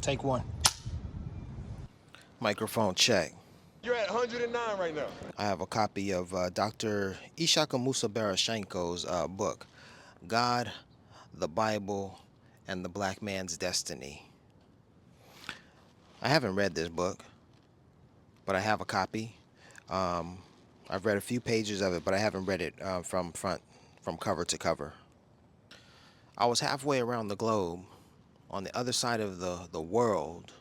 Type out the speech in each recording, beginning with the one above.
Take one. Microphone check. You're at 109 right now. I have a copy of Dr. Ishaka Musa Barashenko's book, God, the Bible, and the Black Man's Destiny. I haven't read this book, but I have a copy. I've read a few pages of it, but I haven't read it from cover to cover. I was halfway around the globe, on the other side of the world,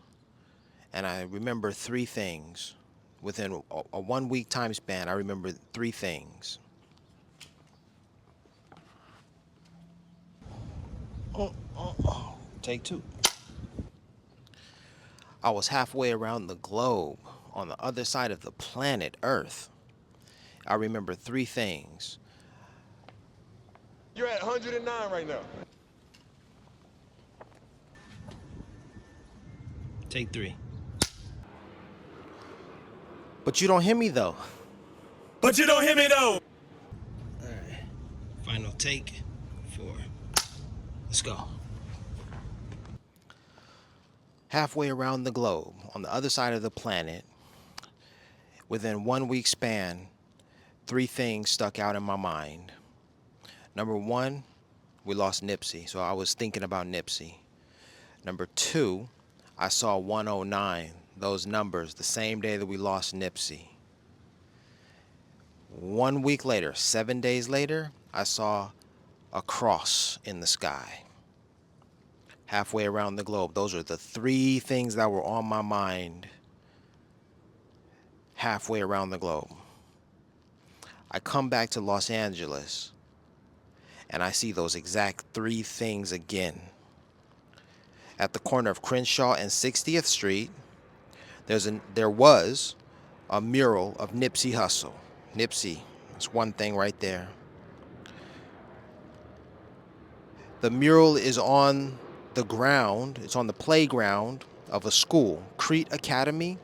and I remember three things. Within a 1 week time span, I remember three things. Take two. I was halfway around the globe, on the other side of the planet Earth. I remember three things. You're at 109 right now. Take three. But you don't hear me though. But you don't hear me though. Alright. Final take. 4. Let's go. Halfway around the globe, on the other side of the planet, within 1 week span, three things stuck out in my mind. Number one, we lost Nipsey, so I was thinking about Nipsey. Number two, I saw 109, those numbers, the same day that we lost Nipsey. 1 week later, 7 days later, I saw a cross in the sky. Halfway around the globe. Those are the three things that were on my mind halfway around the globe. I come back to Los Angeles and I see those exact three things again. At the corner of Crenshaw and 60th Street, there was a mural of Nipsey Hussle. Nipsey, that's one thing right there. The mural is on the ground, it's on the playground of a school, Crete Academy.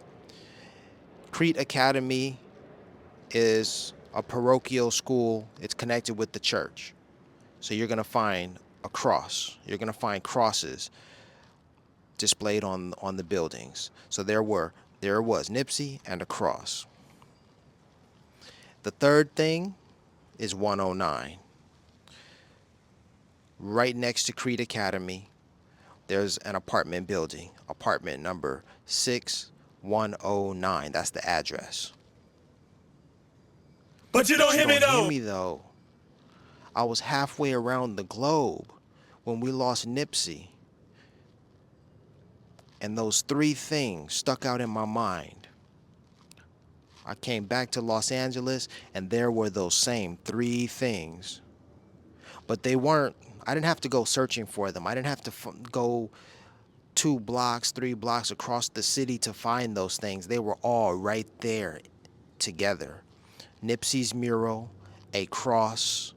Crete Academy is a parochial school. It's connected with the church. So you're going to find a cross. You're going to find crosses displayed on the buildings. So there was Nipsey and a cross. The third thing is 109. Right next to Crete Academy, there's an apartment building, apartment number 6109. That's the address. But you don't hear me though. I was halfway around the globe when we lost Nipsey. And those three things stuck out in my mind. I came back to Los Angeles and there were those same three things. But they weren't, I didn't have to go searching for them. I didn't have to go 2 blocks, 3 blocks across the city to find those things. They were all right there together. Nipsey's mural, a cross,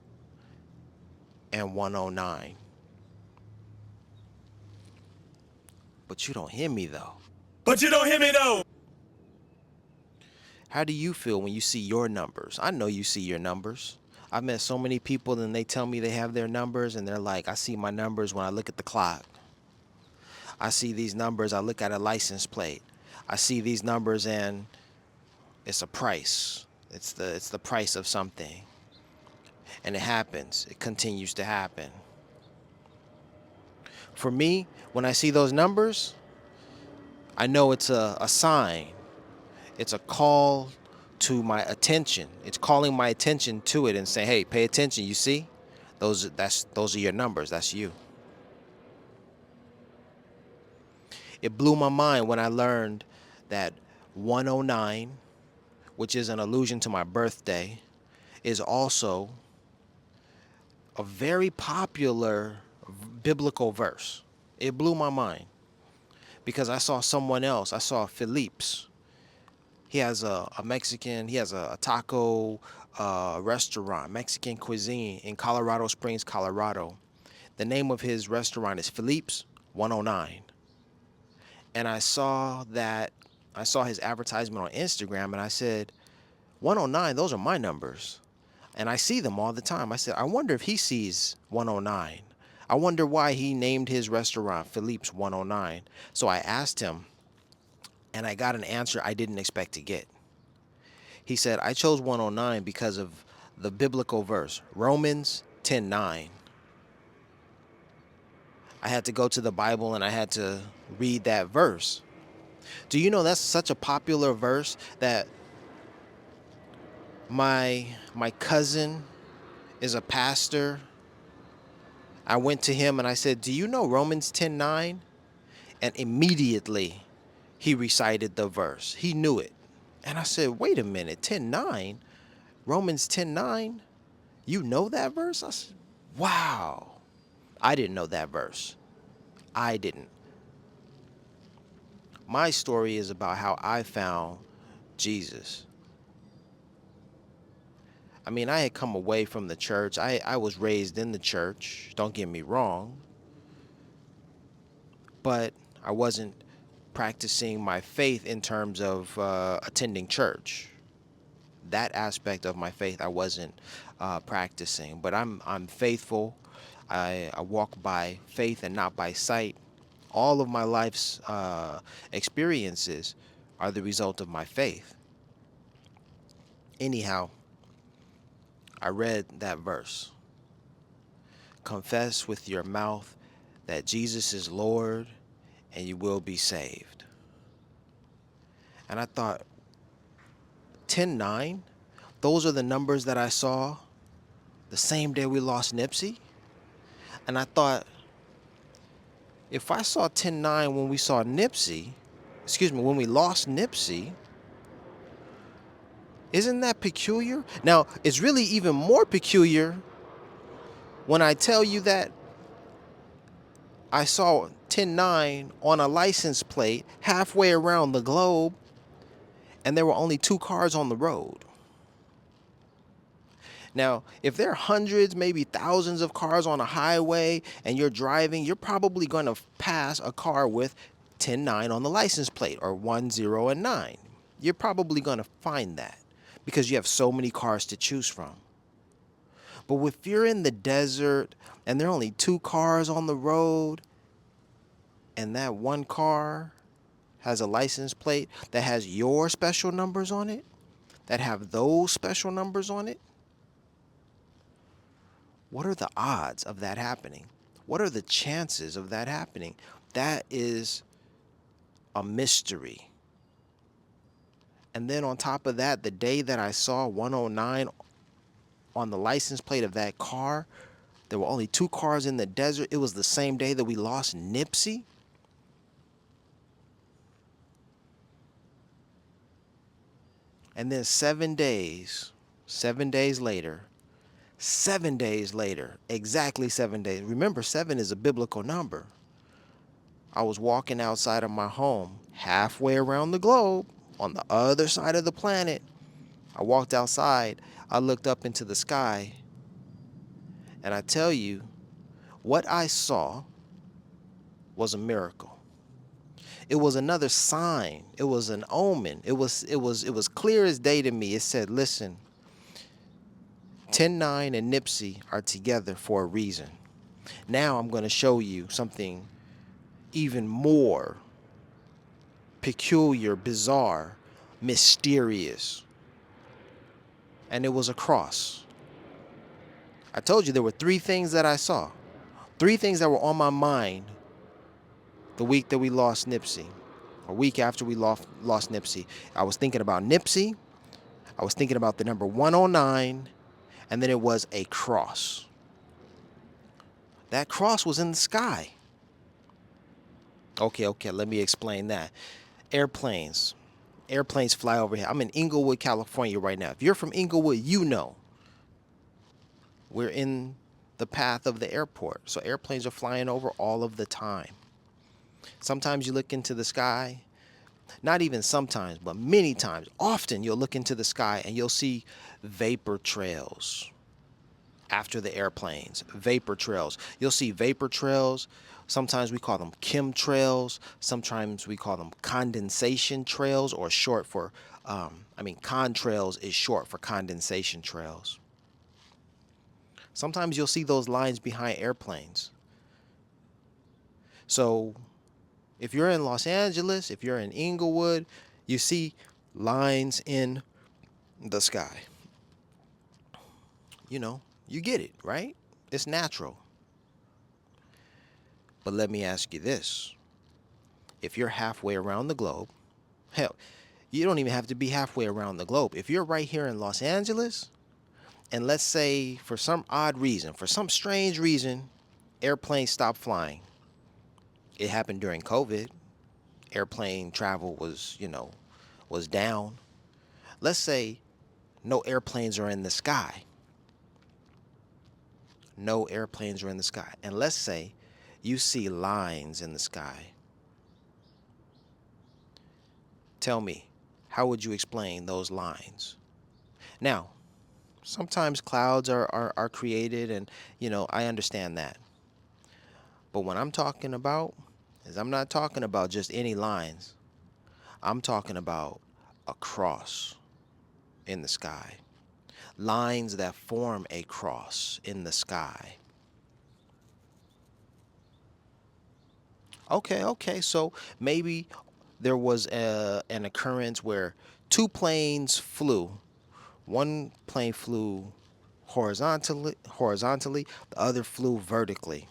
and 109. But you don't hear me though. But you don't hear me though. How do you feel when you see your numbers? I know you see your numbers. I've met so many people and they tell me they have their numbers and they're like, I see my numbers when I look at the clock. I see these numbers, I look at a license plate. I see these numbers and it's a price. It's the price of something. And it happens. It continues to happen. For me, when I see those numbers, I know it's a sign. It's a call to my attention. It's calling my attention to it and saying, hey, pay attention, you see? Those are your numbers, that's you. It blew my mind when I learned that 109, which is an allusion to my birthday, is also a very popular biblical verse. It blew my mind because I saw someone else. I saw Philippe's. He has a Mexican, he has a taco restaurant, Mexican cuisine in Colorado Springs, Colorado. The name of his restaurant is Philippe's 109. And I saw his advertisement on Instagram and I said, 109, those are my numbers. And I see them all the time. I said, I wonder if he sees 109. I wonder why he named his restaurant Philippe's 109. So I asked him, and I got an answer I didn't expect to get. He said, I chose 109 because of the biblical verse, Romans 10:9. I had to go to the Bible and I had to read that verse. Do you know that's such a popular verse that my cousin is a pastor. I went to him and I said, "Do you know Romans 10:9?" And immediately he recited the verse. He knew it. And I said, "Wait a minute, 10:9? Romans 10:9? You know that verse?" I said, "Wow." I didn't know that verse. I didn't. My story is about how I found Jesus. I mean, I had come away from the church. I was raised in the church, don't get me wrong, but I wasn't practicing my faith in terms of attending church. That aspect of my faith I wasn't practicing, but I'm faithful. I walk by faith and not by sight. All of my life's experiences are the result of my faith. Anyhow, I read that verse. Confess with your mouth that Jesus is Lord and you will be saved. And I thought, 10:9? Those are the numbers that I saw the same day we lost Nipsey? And I thought, if I saw 10:9 when we saw Nipsey, when we lost Nipsey, isn't that peculiar? Now, it's really even more peculiar when I tell you that I saw 10:9 on a license plate halfway around the globe, and there were only 2 cars on the road. Now, if there are hundreds, maybe thousands of cars on a highway and you're driving, you're probably going to pass a car with 10:9 on the license plate, or 10 and 9. You're probably going to find that because you have so many cars to choose from. But if you're in the desert and there are only 2 cars on the road, and that one car has a license plate that has your special numbers on it, that have those special numbers on it, what are the odds of that happening? What are the chances of that happening? That is a mystery. And then on top of that, the day that I saw 109 on the license plate of that car, there were only 2 cars in the desert. It was the same day that we lost Nipsey. And then 7 days later, exactly 7 days. Remember, 7 is a biblical number. I was walking outside of my home, halfway around the globe, on the other side of the planet. I walked outside, I looked up into the sky, and I tell you, what I saw was a miracle. It was another sign. It was an omen. It was clear as day to me. It said, listen, 10:9 and Nipsey are together for a reason. Now I'm going to show you something even more peculiar, bizarre, mysterious. And it was a cross. I told you there were 3 things that I saw. 3 things that were on my mind the week that we lost Nipsey, a week after we lost Nipsey. I was thinking about Nipsey. I was thinking about the number 109. And then it was a cross. That cross was in the sky. Okay, let me explain that. Airplanes fly over here. I'm in Inglewood, California right now. If you're from Inglewood, you know we're in the path of the airport. So airplanes are flying over all of the time. Sometimes you look into the sky, not even sometimes, but many times, often you'll look into the sky and you'll see vapor trails after the airplanes, vapor trails. You'll see vapor trails. Sometimes we call them chemtrails. Sometimes we call them condensation trails, or short for, contrails is short for condensation trails. Sometimes you'll see those lines behind airplanes. So if you're in Los Angeles, if you're in Inglewood, you see lines in the sky. You know, you get it, right? It's natural. But let me ask you this. If you're halfway around the globe, hell, you don't even have to be halfway around the globe. If you're right here in Los Angeles, and let's say for some odd reason, for some strange reason, airplanes stopped flying. It happened during COVID. Airplane travel was, was down. Let's say no airplanes are in the sky. No airplanes are in the sky. And let's say you see lines in the sky. Tell me, how would you explain those lines? Now, sometimes clouds are created, and, I understand that. But what I'm talking about is I'm not talking about just any lines. I'm talking about a cross in the sky. Lines that form a cross in the sky. Okay, so maybe there was an occurrence where two planes flew. One plane flew horizontally, the other flew vertically.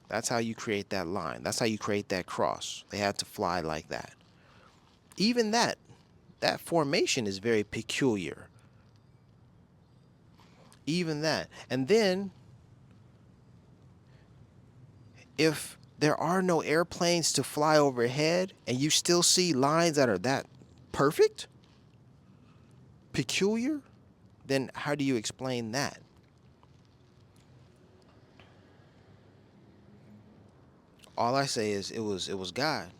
That's how you create that line. That's how you create that cross. They had to fly like that. Even that formation is very peculiar. Even that. And then if there are no airplanes to fly overhead and you still see lines that are that perfect, peculiar, then how do you explain that? All I say is it was God.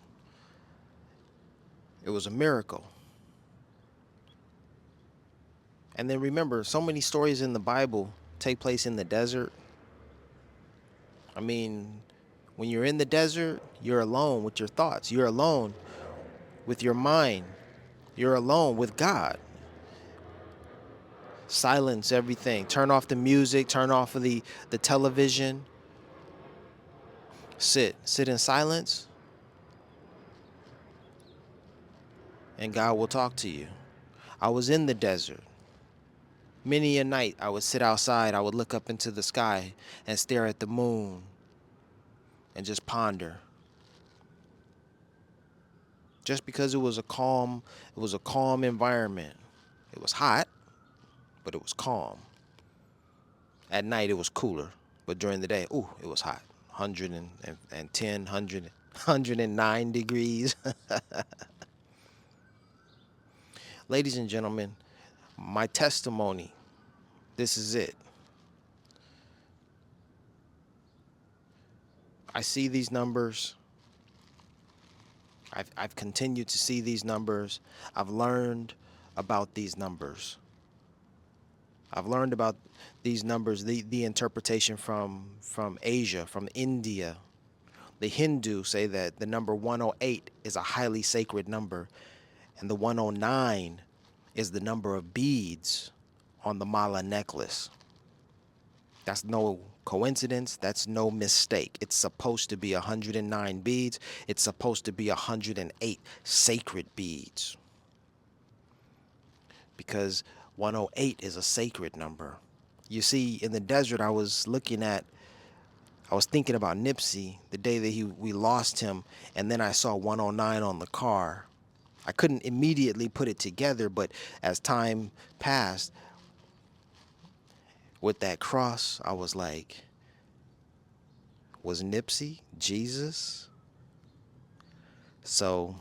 It was a miracle. And then remember, so many stories in the Bible take place in the desert. I mean, when you're in the desert, you're alone with your thoughts. You're alone with your mind. You're alone with God. Silence everything. Turn off the music, turn off the television. Sit in silence, and God will talk to you. I was in the desert. Many a night I would sit outside, I would look up into the sky and stare at the moon and just ponder. Just because it was a calm environment. It was hot, but it was calm. At night it was cooler, but during the day, it was hot. 110, 109 degrees. Ladies and gentlemen, my testimony, this is it. I see these numbers. I've continued to see these numbers. I've learned about these numbers. I've learned about these numbers, the interpretation from Asia, from India. The Hindu say that the number 108 is a highly sacred number, and the 109 is the number of beads on the mala necklace. That's no coincidence. That's no mistake. It's supposed to be 109 beads. It's supposed to be 108 sacred beads. Because 108 is a sacred number. You see, in the desert, I was thinking about Nipsey the day that we lost him, and then I saw 109 on the car. I couldn't immediately put it together, but as time passed, with that cross, I was like, was Nipsey Jesus? So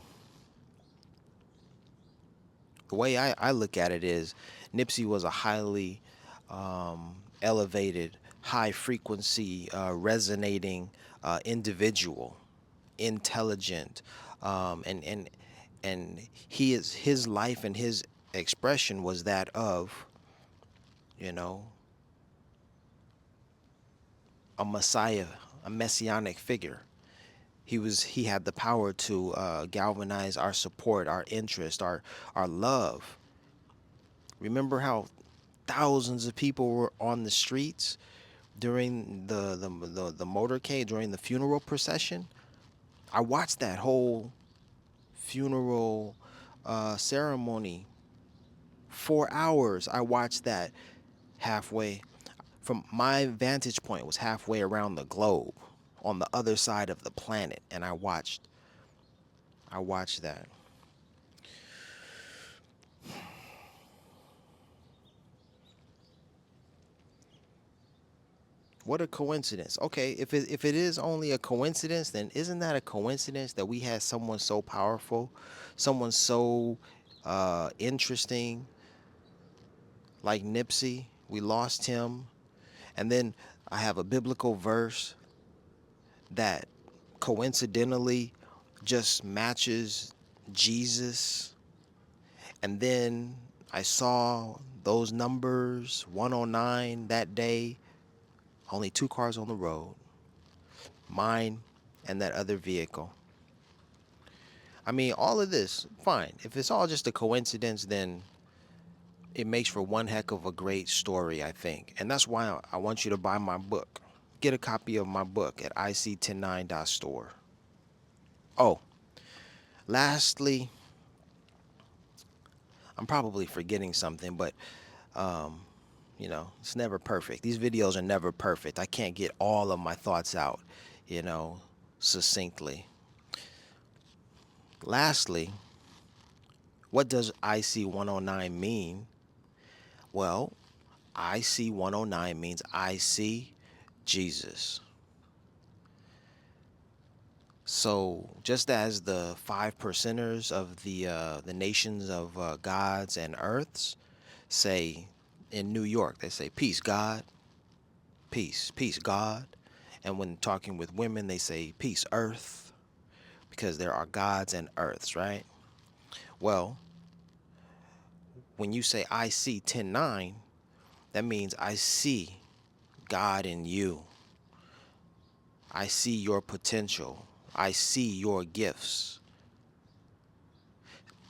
the way I look at it is Nipsey was a highly elevated, high frequency, resonating individual, intelligent, and his life and his expression was that of, you know, a messiah, a messianic figure. He had the power to galvanize our support, our interest, our love. Remember how thousands of people were on the streets during the motorcade, during the funeral procession. I watched that whole funeral ceremony. 4 hours. I watched that halfway from my vantage point was halfway around the globe on the other side of the planet, and I watched that. What a coincidence. Okay, if it is only a coincidence, then isn't that a coincidence that we had someone so powerful, someone so interesting like Nipsey? We lost him, and then I have a biblical verse that coincidentally just matches Jesus. And then I saw those numbers 109 that day, only two cars on the road, mine and that other vehicle. I mean, all of this, fine. If it's all just a coincidence, then it makes for one heck of a great story, I think. And that's why I want you to buy my book. Get a copy of my book at iSee109.store. Oh, lastly, I'm probably forgetting something, but it's never perfect. These videos are never perfect. I can't get all of my thoughts out, succinctly. Lastly, what does iSee109 mean? Well, iSee109 means I see Jesus. So just as the 5%ers of the nations of gods and earths say in New York, they say peace, God, peace, God. And when talking with women, they say peace, earth, because there are gods and earths, right? Well, when you say I see 10:9, that means I see God in you. I see your potential. I see your gifts.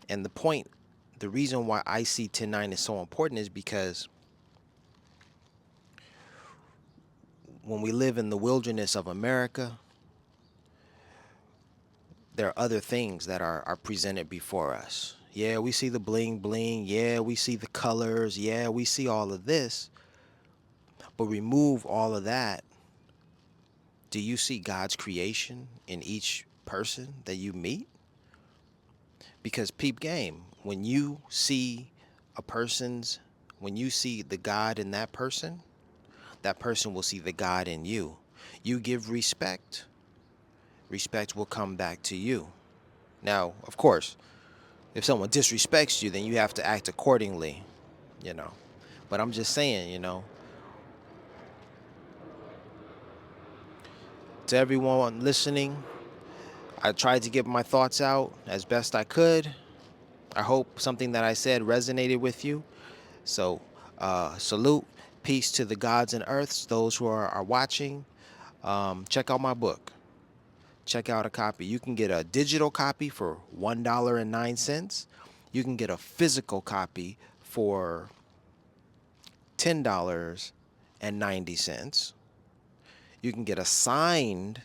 And the reason why iSee 10:9 is so important is because when we live in the wilderness of America, there are other things that are presented before us. Yeah, we see the bling bling. Yeah, we see the colors. Yeah, we see all of this. But remove all of that. Do you see God's creation in each person that you meet? Because peep game, when you see the God in that person will see the God in you. You give respect, respect will come back to you. Now, of course, if someone disrespects you, then you have to act accordingly, you know. But I'm just saying, to everyone listening, I tried to get my thoughts out as best I could. I hope something that I said resonated with you. So, salute, peace to the gods and earths, those who are watching. Check out my book. Check out a copy. You can get a digital copy for $1.09. You can get a physical copy for $10.90. You can get a signed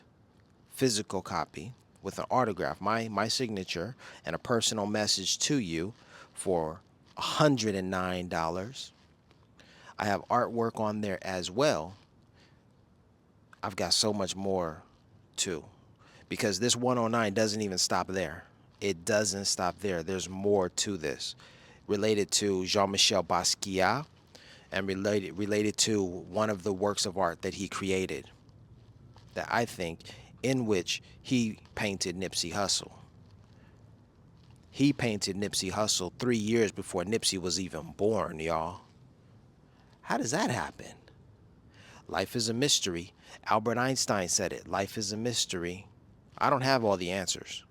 physical copy with an autograph, my signature, and a personal message to you for $109. I have artwork on there as well. I've got so much more too, because this 109 doesn't even stop there. It doesn't stop there. There's more to this, related to Jean-Michel Basquiat and related to one of the works of art that he created, that I think, in which he painted Nipsey Hussle. He painted Nipsey Hussle 3 years before Nipsey was even born, y'all. How does that happen? Life is a mystery. Albert Einstein said it. Life is a mystery. I don't have all the answers.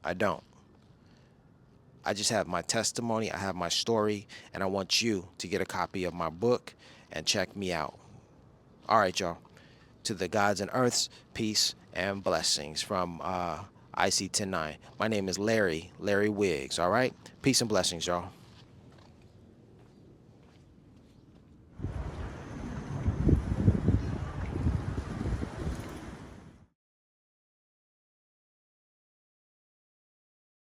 I don't. I just have my testimony, I have my story, and I want you to get a copy of my book and check me out. All right, y'all. To the gods and earths, peace and blessings from iSee109. My name is Larry Wiggs, all right? Peace and blessings, y'all.